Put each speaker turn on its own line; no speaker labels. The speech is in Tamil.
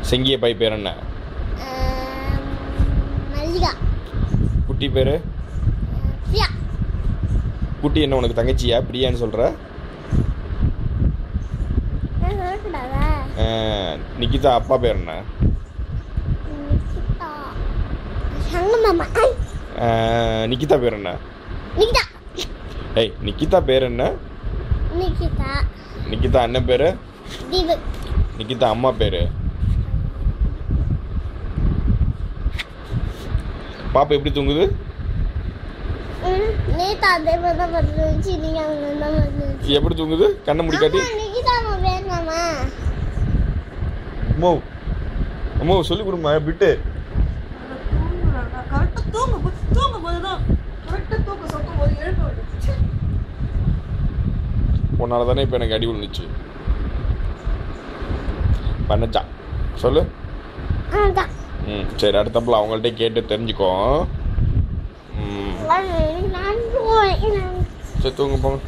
செங்கிய பாய் பேர் என்ன?
மல்லிகா.
குட்டி பேர்?
பிரியா.
குட்டி என்ன உனக்கு தங்கச்சியா? பிரியான்னு சொல்கிற? நிக்கிதா அப்பா பேர் என்ன? நிக்கிதா பேர் என்ன?
நிகிதா.
ஏய் நிக்கிதா பேர் என்ன?
நிகிதா.
நிக்கிதா அண்ணன் பேர்?
தீபக்.
நிக்கிதா அம்மா பேர்? பாப்பா எப்படி தூங்குது?
நேத்து அதே மாதிரி தான் வந்துச்சு. நீங்க
எப்படி தூங்குது? கண்ணை முடிக்காட்டி.
நிகிதா வேணாமா?
அம்மோ அம்மோ சொல்லி கொடுமா விட்டு. உன்னால தானே இப்போ எனக்கு அடி விழுந்துச்சு. பண்ணச்சா சொல்லு. சரி அடுத்தப்பல அவங்கள்ட்ட கேட்டு தெரிஞ்சுக்கோ. சரி தூங்க போங்க.